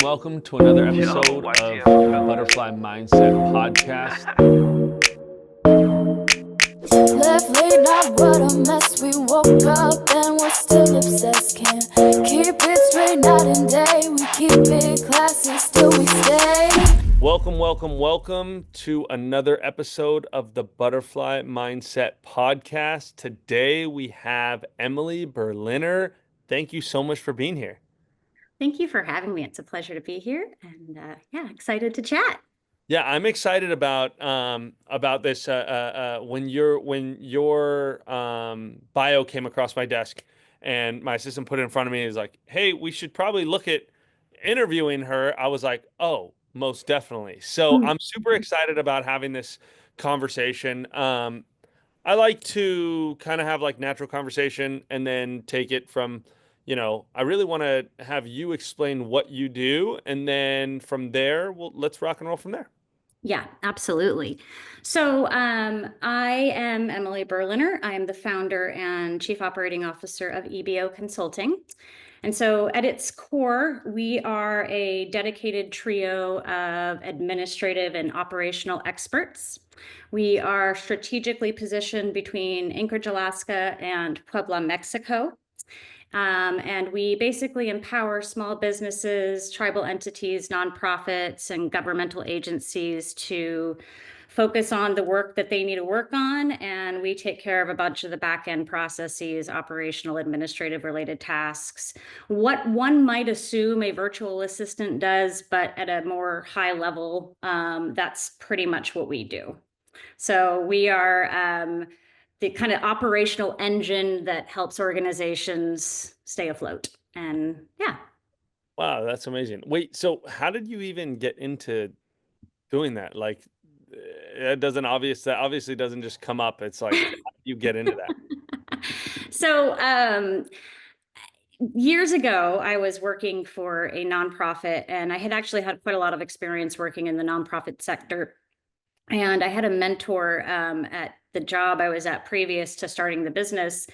Welcome to another episode of the Butterfly Mindset Podcast. Left late night, what a mess. We woke up and we're still obsessed. Can't keep it straight night and day. We keep it classy, still we stay. Welcome to another episode of the Butterfly Mindset Podcast. Today we have Emily Berliner. Thank you so much for being here. Thank you for having me. It's a pleasure to be here, and excited to chat. Yeah, I'm excited about this. When your bio came across my desk, and my assistant put it in front of me, he's like, "Hey, we should probably look at interviewing her." I was like, "Oh, most definitely." So I'm super excited about having this conversation. I like to kind of have like natural conversation and then take it from, I really want to have you explain what you do, and then from there, let's rock and roll from there. Yeah, absolutely. So I am Emily Berliner. I am the founder and chief operating officer of EBO Consulting. And so at its core, we are a dedicated trio of administrative and operational experts. We are strategically positioned between Anchorage, Alaska, and Puebla, Mexico. And we basically empower small businesses, tribal entities, nonprofits, and governmental agencies to focus on the work that they need to work on. And we take care of a bunch of the back end processes, operational, administrative related tasks. What one might assume a virtual assistant does, but at a more high level, that's pretty much what we do. So we are the kind of operational engine that helps organizations stay afloat. And yeah. Wow, that's amazing. Wait, so how did you even get into doing that? Like, that obviously doesn't just come up. It's like, how do you get into that? So years ago, I was working for a nonprofit, and I had actually had quite a lot of experience working in the nonprofit sector. And I had a mentor at the job I was at previous to starting the business.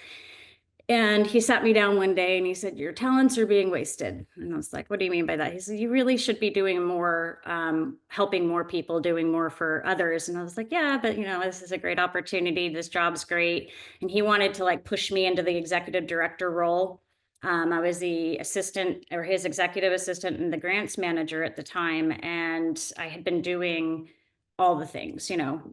And he sat me down one day and he said, "Your talents are being wasted." And I was like, "What do you mean by that?" He said, "You really should be doing more, helping more people, doing more for others." And I was like, "Yeah, but this is a great opportunity. This job's great." And he wanted to like push me into the executive director role. I was the assistant or his executive assistant and the grants manager at the time. And I had been doing all the things,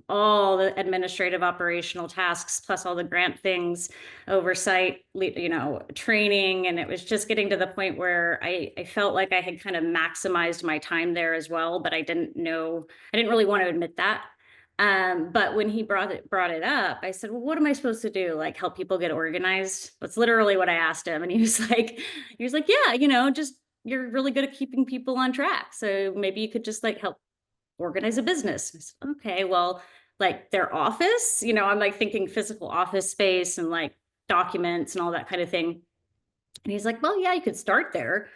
all the administrative operational tasks, plus all the grant things, oversight, training. And it was just getting to the point where I felt like I had kind of maximized my time there as well, but I didn't really want to admit that. But when he brought it up, I said, "Well, what am I supposed to do? Like help people get organized?" That's literally what I asked him. And he was like, "Yeah, just you're really good at keeping people on track. So maybe you could just like help organize a business." I said, "Okay, well, like their office, I'm like thinking physical office space and like documents and all that kind of thing." And he's like, "Well, yeah, you could start there."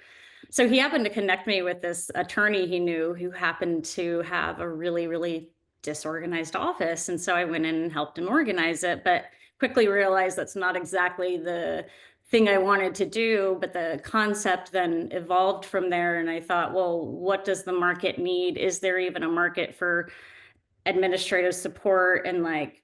So he happened to connect me with this attorney he knew who happened to have a really, really disorganized office. And so I went in and helped him organize it, but quickly realized that's not exactly the thing I wanted to do. But the concept then evolved from there. And I thought, well, what does the market need? Is there even a market for administrative support and like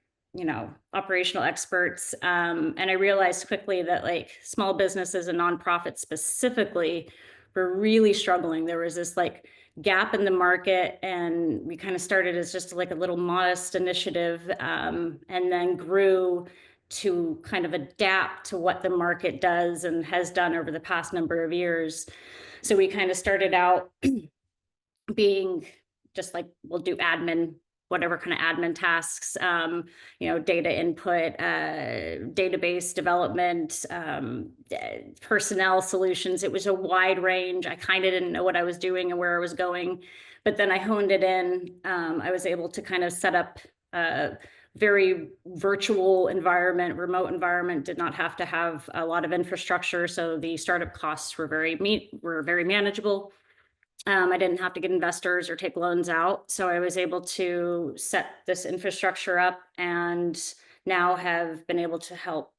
operational experts? And I realized quickly that like small businesses and nonprofits specifically were really struggling. There was this like gap in the market, and we kind of started as just like a little modest initiative, and then grew to kind of adapt to what the market does and has done over the past number of years. So we kind of started out being just like, we'll do admin, whatever kind of admin tasks, data input, database development, personnel solutions. It was a wide range. I kind of didn't know what I was doing and where I was going, but then I honed it in. I was able to kind of set up a very virtual environment, remote environment, did not have to have a lot of infrastructure. So the startup costs were very manageable. I didn't have to get investors or take loans out. So I was able to set this infrastructure up, and now have been able to help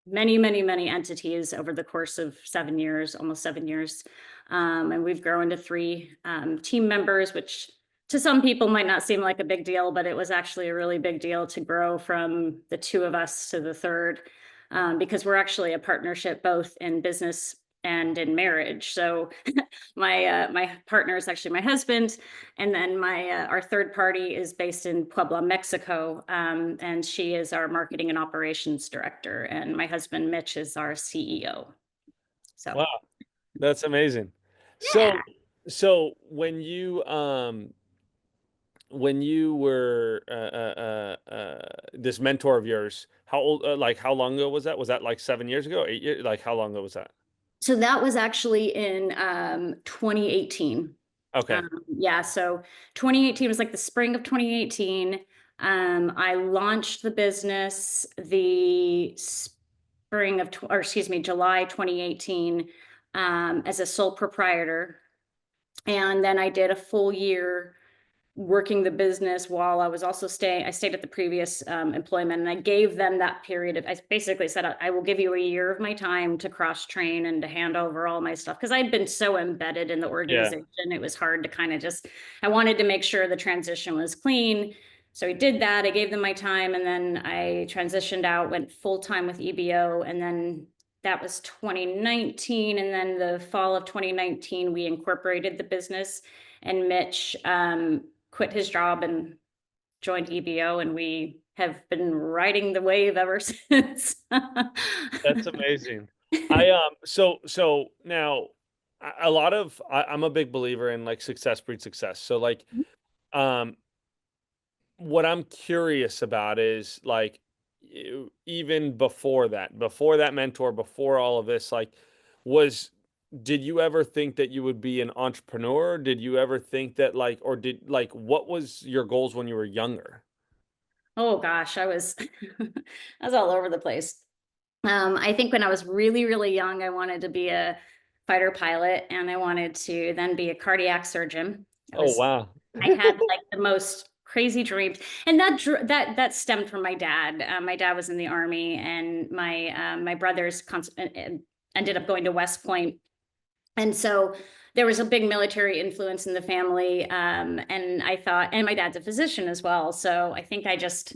many, many, many entities over the course of 7 years, almost 7 years. And we've grown to three team members, which to some people might not seem like a big deal, but it was actually a really big deal to grow from the two of us to the third, because we're actually a partnership both in business and in marriage. So my partner is actually my husband, and then my our third party is based in Puebla, Mexico, and she is our marketing and operations director, and my husband Mitch is our CEO. So Wow, that's amazing. yeah. So, so when you were this mentor of yours, how old, like how long ago was that? Was that like 7 years ago, 8 years? Like how long ago was that? So that was actually in 2018. Okay. Yeah, so 2018 was like the spring of 2018. I launched the business the spring of, or excuse me, July 2018, as a sole proprietor. And then I did a full year working the business while I was also I stayed at the previous employment, and I gave them that period of, I basically said, I will give you a year of my time to cross train and to hand over all my stuff. Cause I'd been so embedded in the Yeah. organization. It was hard to kind of just, I wanted to make sure the transition was clean. So I did that. I gave them my time, and then I transitioned out, went full time with EBO. And then that was 2019. And then the fall of 2019, we incorporated the business, and Mitch quit his job and joined EBO, and we have been riding the wave ever since. That's amazing. So now a lot of I'm a big believer in like success breeds success. So like um what I'm curious about is like even before that mentor, before all of this, like was did you ever think that you would be an entrepreneur? Did you ever think that like or did like what was your goals when you were younger? Oh gosh, I was I was all over the place. I think when I was really, really young, I wanted to be a fighter pilot, and I wanted to then be a cardiac surgeon. Oh wow. I had like the most crazy dreams, and that stemmed from my dad. My dad was in the army, and my brothers ended up going to West Point, and so there was a big military influence in the family. And I thought, and my dad's a physician as well, so I think I just,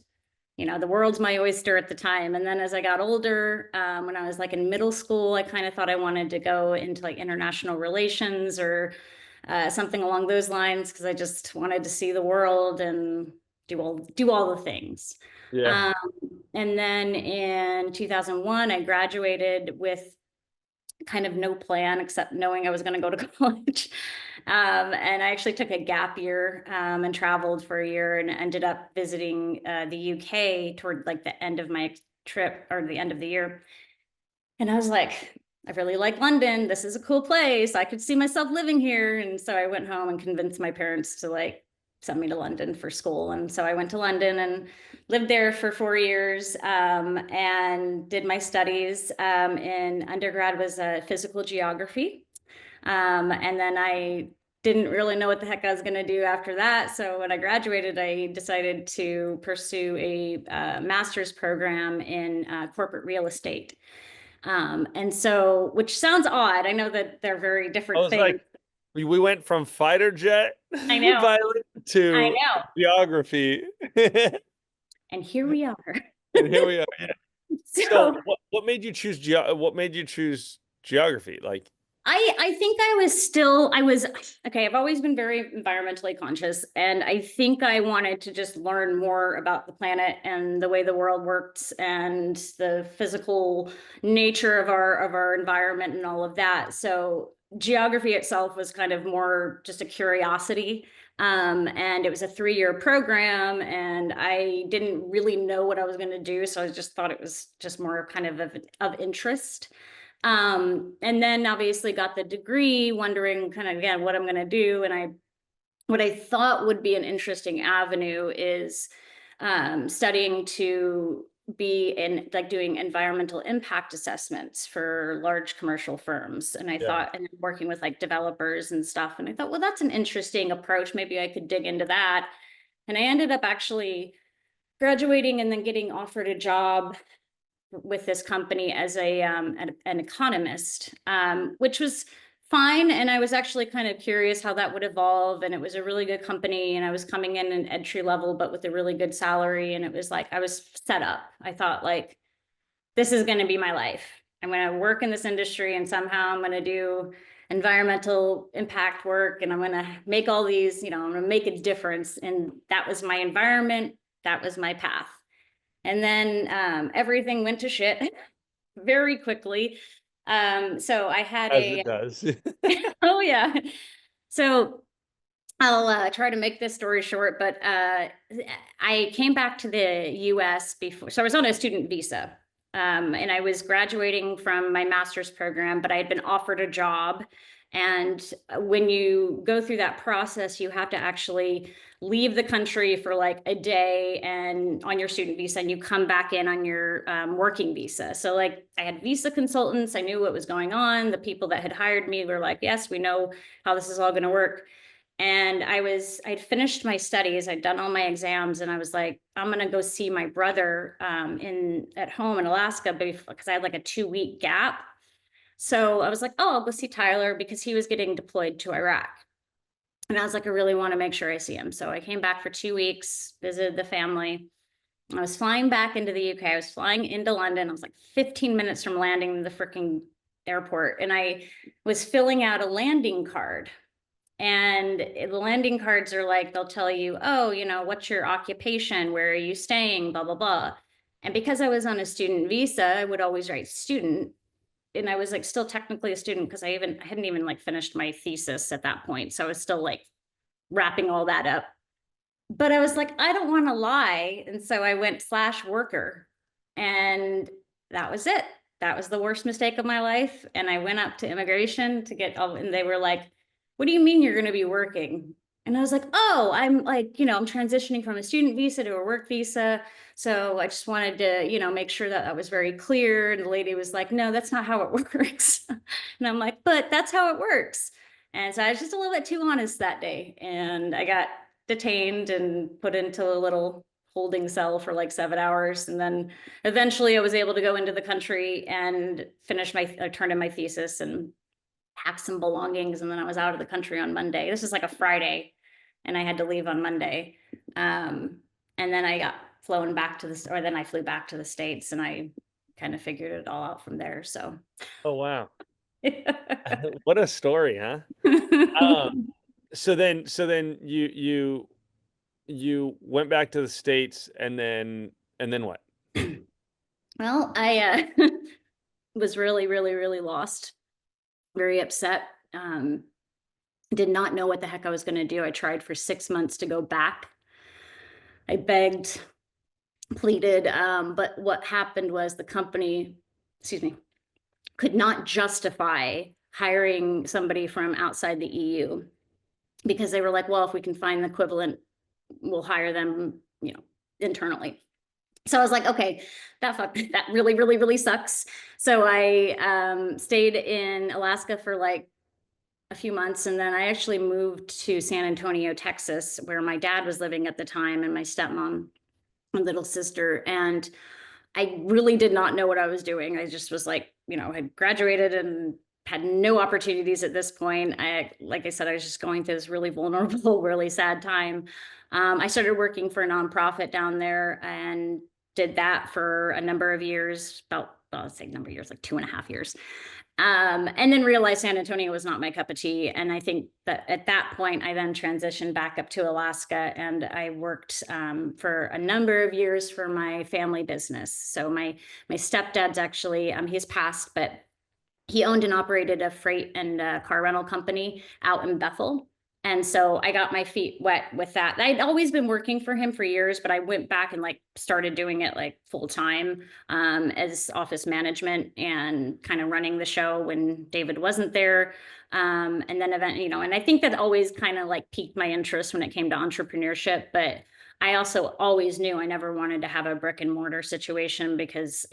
the world's my oyster at the time. And then as I got older, when I was like in middle school, I kind of thought I wanted to go into like international relations or something along those lines, because I just wanted to see the world and do all the things. Yeah. Um, and then in 2001, I graduated with kind of no plan except knowing I was going to go to college. And I actually took a gap year, and traveled for a year, and ended up visiting the UK toward like the end of my trip, or the end of the year. And I was like, I really like London. This is a cool place. I could see myself living here. And so I went home and convinced my parents to like send me to London for school. And so I went to London and lived there for 4 years, and did my studies. In undergrad was physical geography. And then I didn't really know what the heck I was going to do after that. So when I graduated, I decided to pursue a master's program in corporate real estate. And so, which sounds odd. I know that they're very I different was things. like, we went from fighter jet I know, pilot I to know. geography, and And here we are. here we are. Yeah. So, So what made you choose what made you choose geography? Like, I think I was okay. I've always been very environmentally conscious, and I think I wanted to just learn more about the planet and the way the world works and the physical nature of our environment and all of that. So geography itself was kind of more just a curiosity. And it was a 3 year program, and I didn't really know what I was going to do, so I just thought it was just more kind of interest. And then obviously got the degree, wondering kind of again what I'm going to do. And what I thought would be an interesting avenue is studying to be in like doing environmental impact assessments for large commercial firms. And I yeah. thought, and working with like developers and stuff. And I thought, well, that's an interesting approach. Maybe I could dig into that. And I ended up actually graduating and then getting offered a job with this company as an economist, which was fine. And I was actually kind of curious how that would evolve. And it was a really good company. And I was coming in an entry level, but with a really good salary. And it was like, I was set up. I thought, like, this is going to be my life. I'm going to work in this industry and somehow I'm going to do environmental impact work. And I'm going to make all these, I'm going to make a difference. And that was my environment. That was my path. And then everything went to shit very quickly. So I had As it does. oh yeah. So I'll try to make this story short, but I came back to the US before. So I was on a student visa. And I was graduating from my master's program, but I had been offered a job. And when you go through that process, you have to actually leave the country for like a day and on your student visa, and you come back in on your working visa. So like I had visa consultants, I knew what was going on. The people that had hired me were like, yes, we know how this is all going to work. And I'd finished my studies, I'd done all my exams, and I was like, I'm gonna go see my brother at home in Alaska because I had like a 2-week gap. So I was like, oh, I'll go see Tyler because he was getting deployed to Iraq. And I was like, I really want to make sure I see him. So I came back for 2 weeks, visited the family. I was flying back into the UK. I was flying into London. I was like 15 minutes from landing the freaking airport. And I was filling out a landing card. And the landing cards are like, they'll tell you, oh, what's your occupation? Where are you staying? Blah, blah, blah. And because I was on a student visa, I would always write student. And I was like still technically a student because I hadn't even like finished my thesis at that point. So I was still like wrapping all that up. But I was like, I don't want to lie. And so I went /worker. And that was it. That was the worst mistake of my life. And I went up to immigration and they were like, what do you mean you're going to be working? And I was like, oh, I'm like, I'm transitioning from a student visa to a work visa. So I just wanted to, make sure that was very clear. And the lady was like, no, that's not how it works. And I'm like, but that's how it works. And so I was just a little bit too honest that day. And I got detained and put into a little holding cell for like 7 hours. And then eventually I was able to go into the country and turn in my thesis and pack some belongings. And then I was out of the country on Monday. This is like a Friday and I had to leave on Monday. And then I got flown back then I flew back to the States and I kind of figured it all out from there. So. Oh, wow. What a story, huh? So then you went back to the States and then what? Well, I was really, really, really lost. Very upset. Did not know what the heck I was going to do. I tried for 6 months to go back. I begged, pleaded, but what happened was the company, could not justify hiring somebody from outside the EU because they were like, well, if we can find the equivalent, we'll hire them, internally. So I was like, okay, that really, really, really sucks. So I stayed in Alaska for like a few months. And then I actually moved to San Antonio, Texas, where my dad was living at the time and my stepmom, my little sister. And I really did not know what I was doing. I just was like, had graduated and had no opportunities at this point. Like I said, I was just going through this really vulnerable, really sad time. I started working for a nonprofit down there and did that for a number of years, let's say number of years, like 2.5 years. And then realized San Antonio was not my cup of tea. And I think that at that point, I then transitioned back up to Alaska and I worked for a number of years for my family business. So my stepdad's actually, he's passed, but he owned and operated a freight and car rental company out in Bethel. And so I got my feet wet with that. I'd always been working for him for years, but I went back and like started doing it like full time as office management and kind of running the show when David wasn't there. And then and I think that always kind of like piqued my interest when it came to entrepreneurship. But I also always knew I never wanted to have a brick and mortar situation because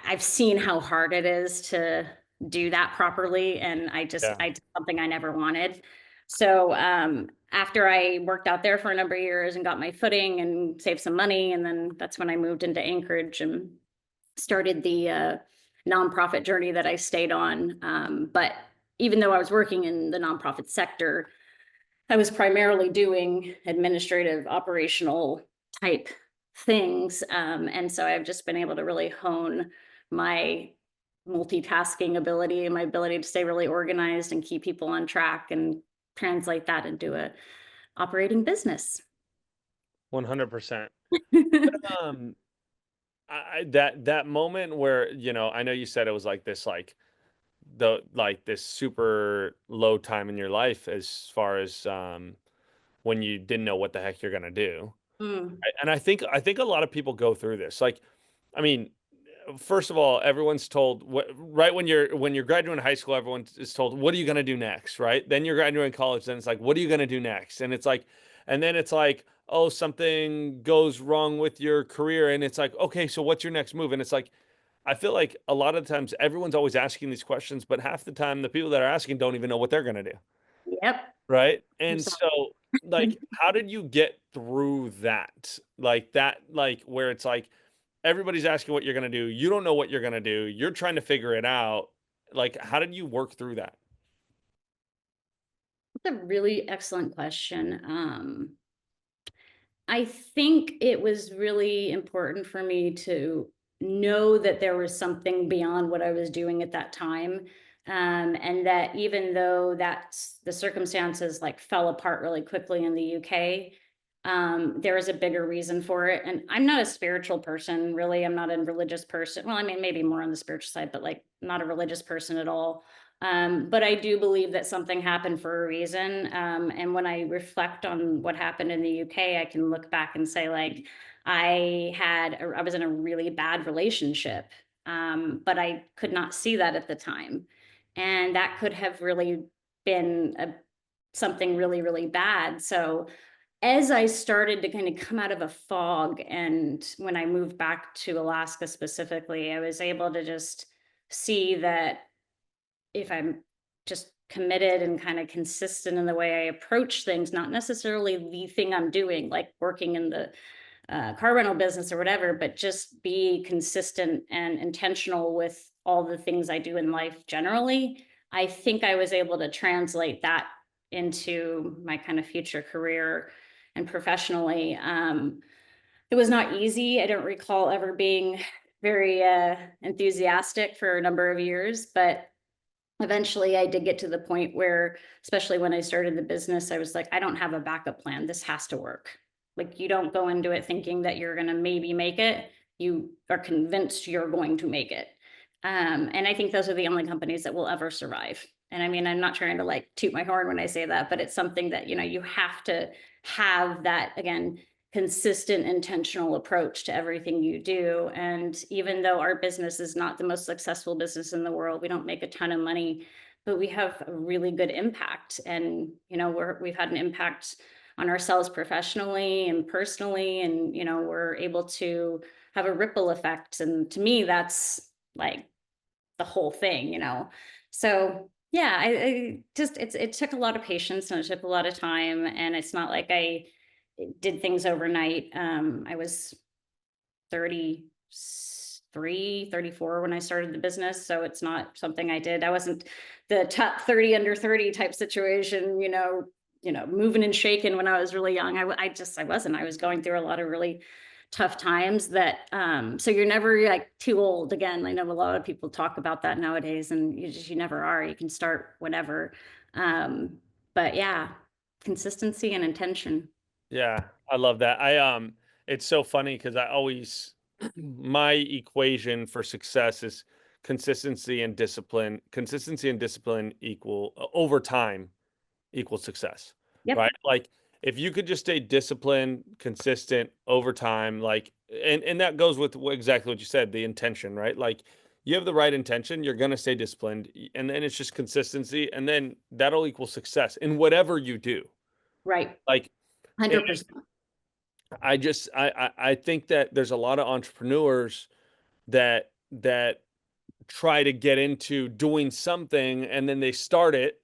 I've seen how hard it is to do that properly. And I did something I never wanted. So after I worked out there for a number of years and got my footing and saved some money, and then that's when I moved into Anchorage and started the nonprofit journey that I stayed on. But even though I was working in the nonprofit sector, I was primarily doing administrative, operational type things. And so I've just been able to really hone my multitasking ability and my ability to stay really organized and keep people on track and translate that into a operating business. 100%. Um, that moment where, I know you said it was like this, like this super low time in your life as far as when you didn't know what the heck you're gonna do. Mm, And I think a lot of people go through this. Like, I mean, first of all, everyone's told right when you're graduating high school, everyone is told, what are you going to do next, right? Then you're graduating college, then it's like, what are you going to do next? And it's like, and then it's like, oh, something goes wrong with your career, and it's like, okay, so what's your next move? And it's like, I feel like a lot of the times everyone's always asking these questions, but half the time the people that are asking don't even know what they're going to do. yep. Right. I'm And sorry. so, like, how did you get through that? Like, where it's like everybody's asking what you're going to do. You don't know what you're going to do. You're trying to figure it out. Like, how did you work through that? That's a really excellent question. I think it was really important for me to know that there was something beyond what I was doing at that time. And that even though that's the circumstances like fell apart really quickly in the UK, there was a bigger reason for it. And I'm not a spiritual person, really. I'm not a religious person. Well, I mean, maybe more on the spiritual side, but like not a religious person at all. But I do believe that something happened for a reason. And when I reflect on what happened in the UK, I can look back and say, like, I was in a really bad relationship, but I could not see that at the time. And that could have really been something really, really bad. So as I started to kind of come out of a fog, and when I moved back to Alaska specifically, I was able to just see that if I'm just committed and kind of consistent in the way I approach things, not necessarily the thing I'm doing, like working in the car rental business or whatever, but just be consistent and intentional with all the things I do in life generally. I think I was able to translate that into my kind of future career and professionally. It was not easy. I don't recall ever being very enthusiastic for a number of years, but eventually I did get to the point where, especially when I started the business, I was like, I don't have a backup plan. This has to work. Like, you don't go into it thinking that you're going to maybe make it. You are convinced you're going to make it. And I think those are the only companies that will ever survive. And I mean, I'm not trying to like toot my horn when I say that, but it's something that, you have to have that, again, consistent, intentional approach to everything you do. And even though our business is not the most successful business in the world, we don't make a ton of money, but we have a really good impact. And, we've had an impact on ourselves professionally and personally. And, we're able to have a ripple effect. And to me, that's like the whole thing. So yeah, I just, it took a lot of patience and it took a lot of time. And it's not like I did things overnight. I was 33, 34 when I started the business. So it's not something I did. I wasn't the top 30 under 30 type situation, moving and shaking when I was really young. I wasn't. I was going through a lot of really tough times so you're never like too old. Again, I know a lot of people talk about that nowadays, and you never are. You can start whenever. But yeah, consistency and intention. Yeah, I love that. It's so funny because I always, my equation for success is consistency and discipline. Consistency and discipline equal over time equals success, Yep. right? Like, if you could just stay disciplined, consistent over time, like, and that goes with exactly what you said, the intention, right? Like, you have the right intention, you're going to stay disciplined, and then it's just consistency, and then that'll equal success in whatever you do. Right. Like, and 100%. I think that there's a lot of entrepreneurs that try to get into doing something, and then they start it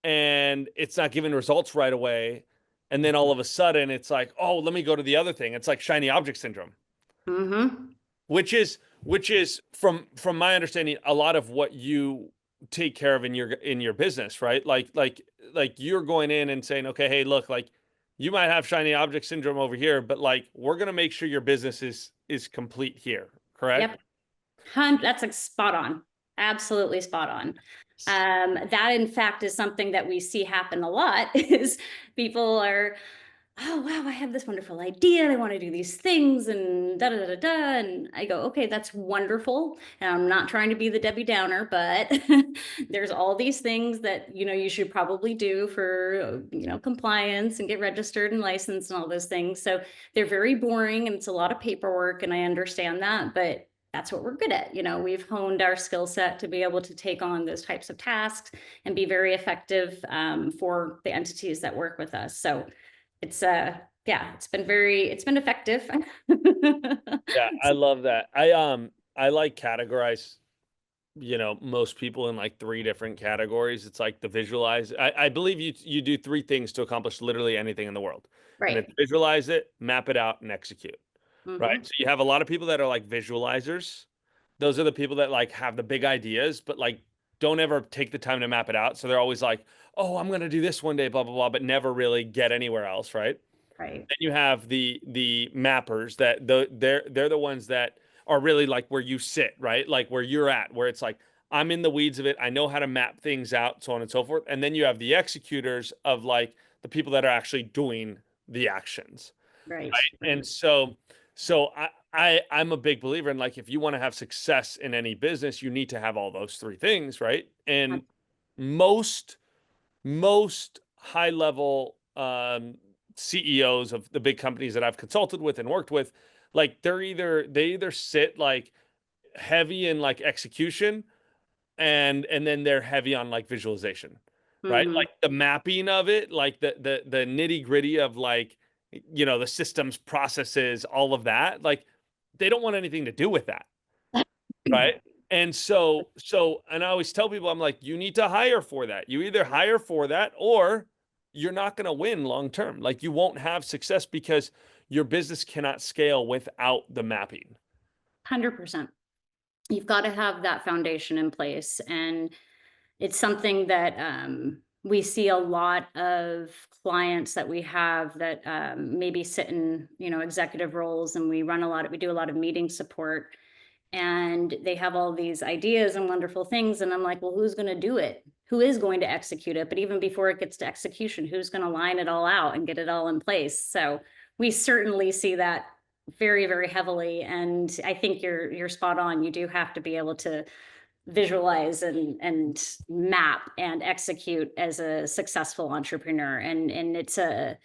and it's not giving results right away. And then all of a sudden it's like, oh, let me go to the other thing. It's like shiny object syndrome. Mm-hmm. which is from my understanding a lot of what you take care of in your business, right? Like you're going in and saying, okay, hey, look, like you might have shiny object syndrome over here, but like we're gonna make sure your business is complete here, correct? Yep. That's like spot on. Absolutely spot on. That in fact is something that we see happen a lot is people are, oh wow, I have this wonderful idea. I want to do these things and da da da da. And I go, okay, that's wonderful. And I'm not trying to be the Debbie Downer, but there's all these things that you should probably do for compliance and get registered and licensed and all those things. So they're very boring and it's a lot of paperwork, and I understand that, but that's what we're good at. We've honed our skill set to be able to take on those types of tasks and be very effective for the entities that work with us. So it's yeah, it's been effective. Yeah, I love that. I like categorize, most people in like three different categories. It's like the visualize. I believe you do three things to accomplish literally anything in the world. And Right. it's visualize it, map it out, and execute. Right. Hmm. So you have a lot of people that are like visualizers. Those are the people that like have the big ideas, but like don't ever take the time to map it out. So they're always like, oh, I'm gonna do this one day, blah, blah, blah, but never really get anywhere else, right? Right. Then you have the mappers that they're the ones that are really like where you sit, right? Like where you're at, where it's like I'm in the weeds of it. I know how to map things out, so on and so forth. And then you have the executors of like the people that are actually doing the actions. Right. Right. Right. And so I'm a big believer in like if you want to have success in any business, you need to have all those three things, right? And most most high level CEOs of the big companies that I've consulted with and worked with, like they either sit like heavy in like execution and then they're heavy on like visualization, right? Hmm. Like the mapping of it, like the nitty gritty of like the systems, processes, all of that. Like they don't want anything to do with that, right? And and I always tell people, I'm like, you need to hire for that. You either hire for that or you're not going to win long term. Like you won't have success because your business cannot scale without the mapping. 100%. You've got to have that foundation in place, and it's something that we see a lot of clients that we have that maybe sit in executive roles, and we do a lot of meeting support, and they have all these ideas and wonderful things, and I'm like, well, who's going to do it? Who is going to execute it? But even before it gets to execution, who's going to line it all out and get it all in place? So we certainly see that very, very heavily, and I think you're spot on. You do have to be able to visualize and map and execute as a successful entrepreneur, and it's a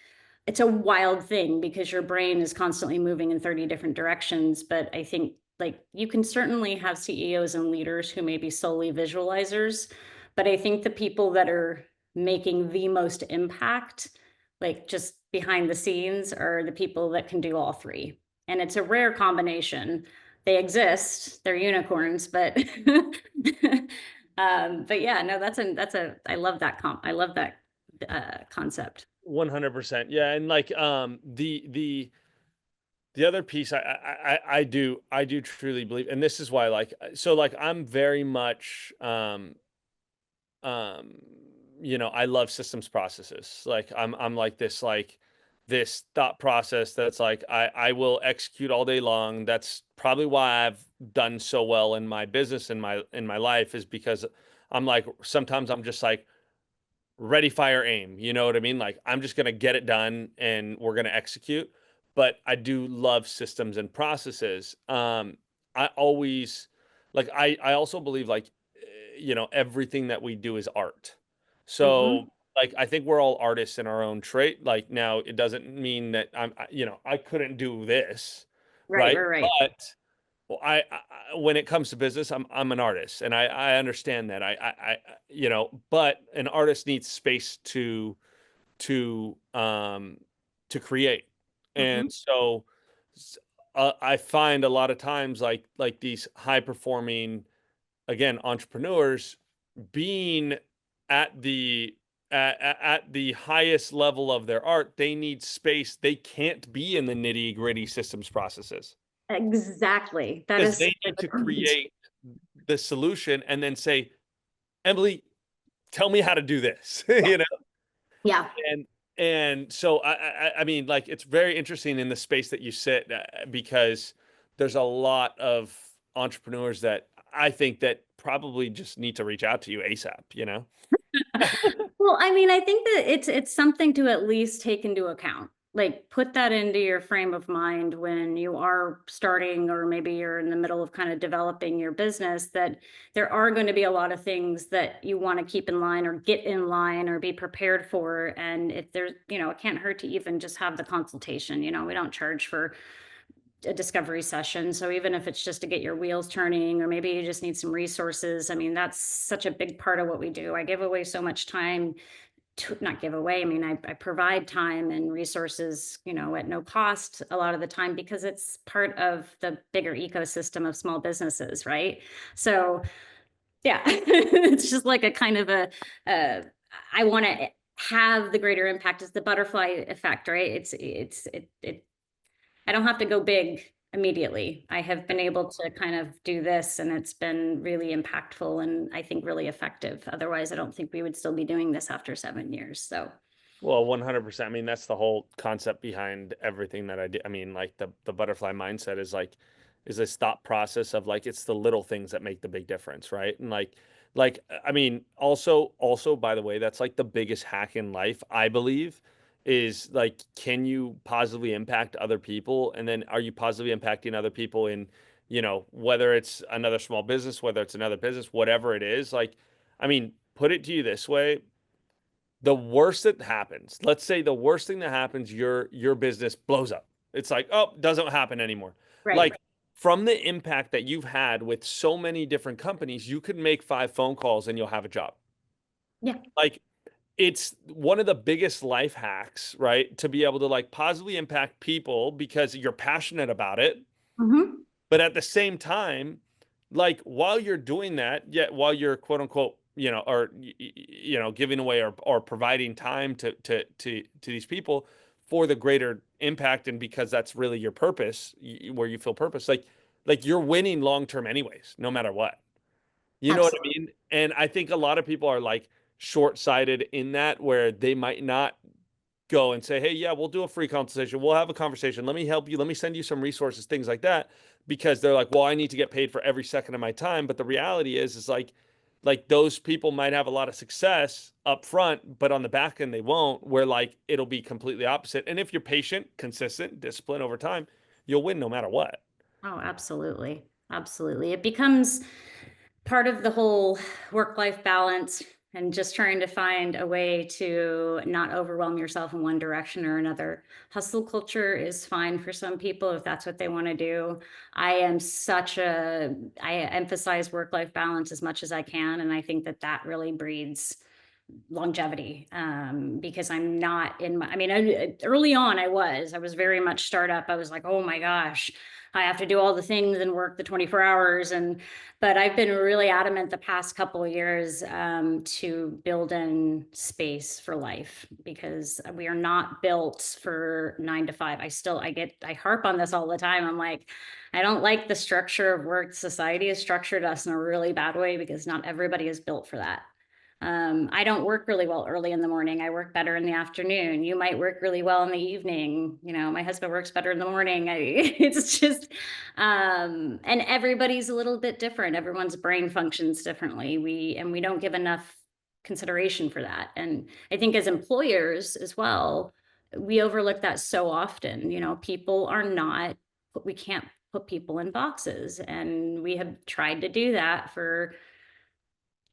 wild thing because your brain is constantly moving in 30 different directions. But I think like you can certainly have CEOs and leaders who may be solely visualizers, but I think the people that are making the most impact, like just behind the scenes, are the people that can do all three. And it's a rare combination. They exist, they're unicorns, but but yeah, no, I love that I love that concept. 100%. Yeah, and like the other piece I do truly believe, and this is why like so like I'm very much um I love systems processes. Like I'm like this thought process that's like I will execute all day long. That's probably why I've done so well in my business in my life is because I'm like sometimes I'm just like ready, fire, aim. You know what I mean? Like I'm just gonna get it done and we're gonna execute. But I do love systems and processes. I always like I also believe like everything that we do is art. Hmm. So like I think we're all artists in our own trait. Like now it doesn't mean that I couldn't do this, Right, right? right, right. But well, when it comes to business, I'm an artist, and I understand that. But an artist needs space to to create, and Hmm. so I find a lot of times like these high performing again entrepreneurs being at the at the highest level of their art, they need space. They can't be in the nitty gritty systems processes. Exactly. That because is they such need a to good point. create the solution and then say, Emily, tell me how to do this, Yeah. you know? Yeah. And so I mean, like it's very interesting in the space that you sit because there's a lot of entrepreneurs that I think that probably just need to reach out to you ASAP, you know? Well, I mean, I think that it's something to at least take into account. Like put that into your frame of mind when you are starting, or maybe you're in the middle of kind of developing your business, that there are going to be a lot of things that you want to keep in line or get in line or be prepared for. And if there's, it can't hurt to even just have the consultation. We don't charge for a discovery session. So even if it's just to get your wheels turning, or maybe you just need some resources, I mean, that's such a big part of what we do. I give away so much time to not give away. I mean, I provide time and resources, at no cost a lot of the time because it's part of the bigger ecosystem of small businesses, right? So yeah, it's just like a kind of uh, I want to have the greater impact is the butterfly effect, right? It I don't have to go big immediately. I have been able to kind of do this, and it's been really impactful and I think really effective. Otherwise, I don't think we would still be doing this after 7 years. So, Well, 100%. I mean, that's the whole concept behind everything that I do. I mean, like the butterfly mindset is like is this thought process of like it's the little things that make the big difference, right? And I mean, also by the way, that's like the biggest hack in life, I believe, is like can you positively impact other people? And then are you positively impacting other people in, whether it's another small business, whether it's another business, whatever it is, like I mean, put it to you this way, the worst that happens, let's say the worst thing that happens, your business blows up. It's like, oh, doesn't happen anymore. right. Like from the impact that you've had with so many different companies, you could make 5 phone calls and you'll have a job. Yeah. Like it's one of the biggest life hacks, right? To be able to like positively impact people because you're passionate about it. Hmm. But at the same time, like while you're doing that, yet while you're quote unquote, or giving away or providing time to these people for the greater impact, and because that's really your purpose, where you feel purpose, like you're winning long term anyways, no matter what. You know what I Absolutely. mean? And I think a lot of people are like short sighted in that, where they might not go and say, hey, yeah, we'll do a free consultation. We'll have a conversation. Let me help you. Let me send you some resources, things like that. Because they're like, well, I need to get paid for every second of my time. But the reality is like those people might have a lot of success up front, but on the back end, they won't, where like it'll be completely opposite. And if you're patient, consistent, disciplined over time, you'll win no matter what. Oh, absolutely. Absolutely. It becomes part of the whole work-life balance and just trying to find a way to not overwhelm yourself in one direction or another. Hustle culture is fine for some people if that's what they want to do. I emphasize work-life balance as much as I can, and I think that that really breeds longevity, because I'm not in my, I mean, early on I was very much startup. I was like, oh my gosh, I have to do all the things and work the 24 hours. But I've been really adamant the past couple of years, to build in space for life, because we are not built for 9 to 5. I harp on this all the time. I'm like, I don't like the structure of work. Society has structured us in a really bad way because not everybody is built for that. I don't work really well early in the morning. I work better in the afternoon. You might work really well in the evening. My husband works better in the morning. It's just, and everybody's a little bit different. Everyone's brain functions differently. We don't give enough consideration for that. And I think as employers as well, we overlook that so often. People are not, we can't put people in boxes. And we have tried to do that for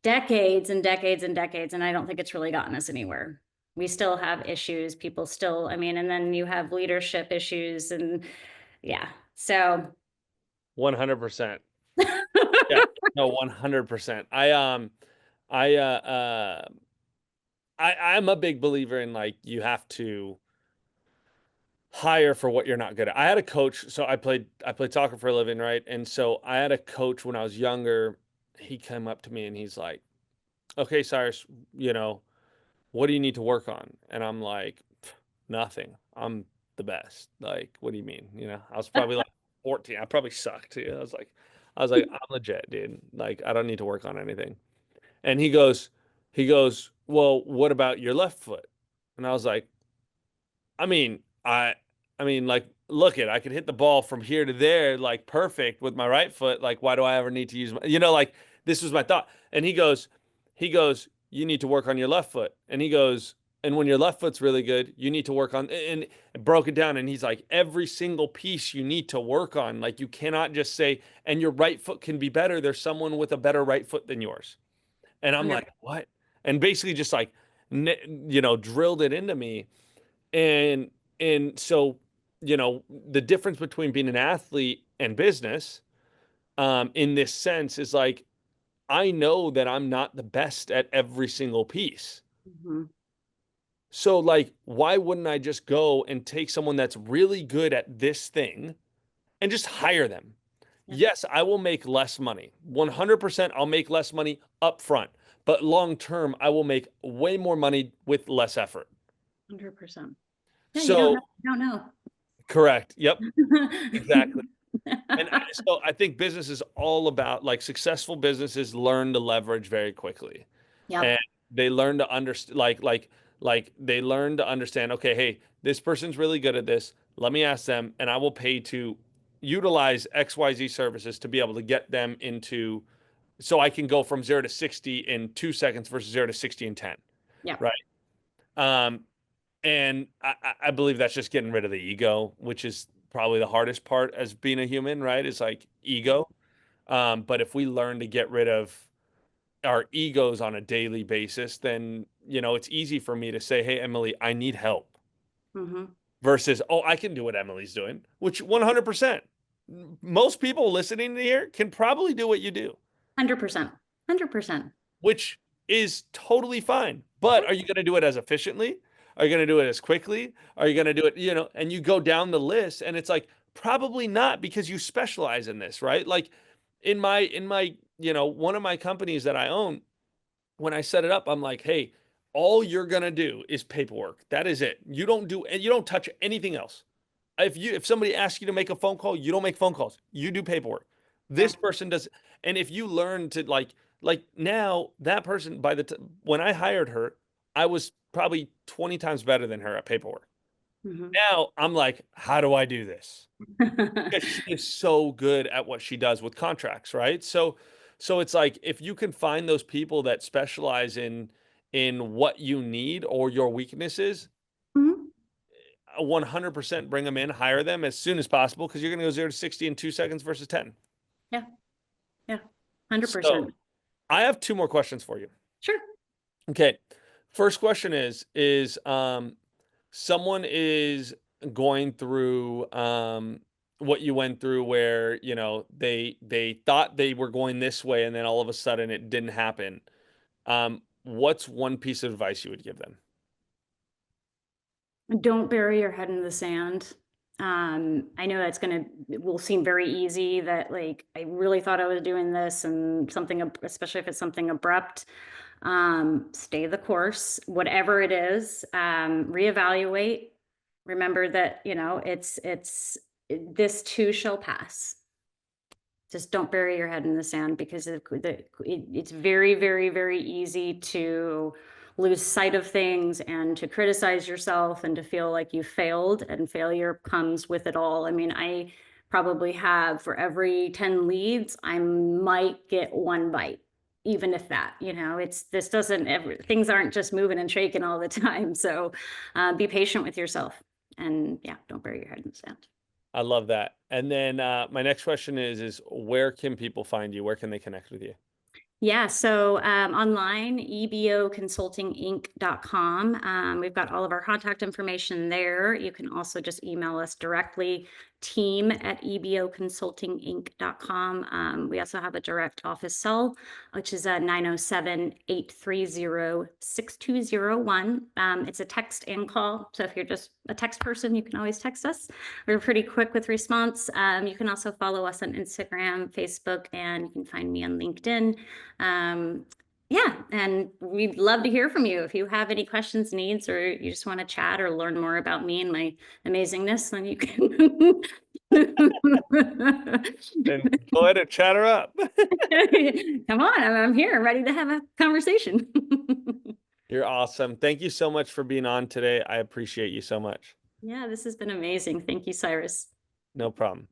decades and decades and decades, and I don't think it's really gotten us anywhere. We still have issues. People still, I mean, and then you have leadership issues, and yeah. So 100%. Yeah. No, 100%. I I'm a big believer in like you have to hire for what you're not good at. I had a coach, so I played soccer for a living, right? And so I had a coach when I was younger. He came up to me and he's like, "Okay, Cyrus, you know, what do you need to work on?" And I'm like, "Nothing. I'm the best." Like, what do you mean? I was probably like 14. I probably sucked too. I was like, I'm legit, dude. Like, I don't need to work on anything. And he goes, well, what about your left foot? And I was like, I mean, like, look it, I could hit the ball from here to there, like perfect with my right foot. Like, why do I ever need to use like this was my thought. And he goes, you need to work on your left foot. And he goes, and when your left foot's really good, you need to work on, and broke it down. And he's like, every single piece you need to work on. Like, you cannot just say, and your right foot can be better. There's someone with a better right foot than yours. And I'm Yep. like, what? And basically just like, drilled it into me. And so, the difference between being an athlete and business, in this sense is like, I know that I'm not the best at every single piece. Mhm. So like, why wouldn't I just go and take someone that's really good at this thing and just hire them? Yep. Yes, I will make less money. 100% I'll make less money up front, but long term, I will make way more money with less effort. 100%. Yeah, you don't know. So, You don't know. correct. Yep, exactly. And so I think business is all about, like, successful businesses learn to leverage very quickly, and Yep. they learn to understand, like they learn to understand, okay, hey, this person's really good at this. Let me ask them, and I will pay to utilize XYZ services to be able to get them into, so I can go from 0 to 60 in 2 seconds versus 0 to 60 in 10. Yep. Right. Um, and I believe that's just getting rid of the ego, which is probably the hardest part as being a human, right? Is like ego. But if we learn to get rid of our egos on a daily basis, then, it's easy for me to say, hey, Emily, I need help, Mm-hmm. versus, oh, I can do what Emily's doing, which 100%. Most people listening to here can probably do what you do, 100%. 100%. which is totally fine. But are you going to do it as efficiently? Are you going to do it as quickly? Are you going to do it, and you go down the list, and it's like, probably not, because you specialize in this, right? Like, in my, one of my companies that I own, when I set it up, I'm like, hey, all you're going to do is paperwork. That is it. You don't touch anything else. If somebody asks you to make a phone call, you don't make phone calls. You do paperwork. Yeah. This person does. And if you learn to, like now, that person, when I hired her, I was probably 20 times better than her at paperwork. Mm-hmm. Now I'm like, how do I do this? Because she is so good at what she does with contracts, right? So it's like, if you can find those people that specialize in what you need or your weaknesses, Mhm. 100% bring them in, hire them as soon as possible, because you're going to go 0 to 60 in 2 seconds versus 10. Yeah. Yeah. So 100%. I have two more questions for you. Sure. Okay. First question is someone is going through what you went through, where, they thought they were going this way, and then all of a sudden it didn't happen. What's one piece of advice you would give them? Don't bury your head in the sand. I know that's it will seem very easy, that like, I really thought I was doing this, and especially if it's something abrupt, stay the course, whatever it is, reevaluate. Remember that, this too shall pass. Just don't bury your head in the sand, because it's very, very, very easy to lose sight of things, and to criticize yourself, and to feel like you failed, and failure comes with it all. I mean, I probably have, for every 10 leads, I might get one bite, even if that, this doesn't ever, things aren't just moving and shaking all the time. So be patient with yourself, and yeah, don't bury your head in the sand. I love that. And then my next question is where can people find you? Where can they connect with you? Yeah, so online, eboconsultinginc.com. We've got all of our contact information there. You can also just email us directly, team@eboconsultinginc.com. We also have a direct office cell, which is 907-830-6201. It's a text and call. So if you're just a text person, you can always text us. We're pretty quick with response. You can also follow us on Instagram, Facebook, and you can find me on LinkedIn. Yeah, and we'd love to hear from you. If you have any questions, needs, or you just want to chat or learn more about me and my amazingness, then you can And go ahead and chat her up. Come on, I'm here, ready to have a conversation. You're awesome. Thank you so much for being on today. I appreciate you so much. Yeah, this has been amazing. Thank you, Cyrus. No problem.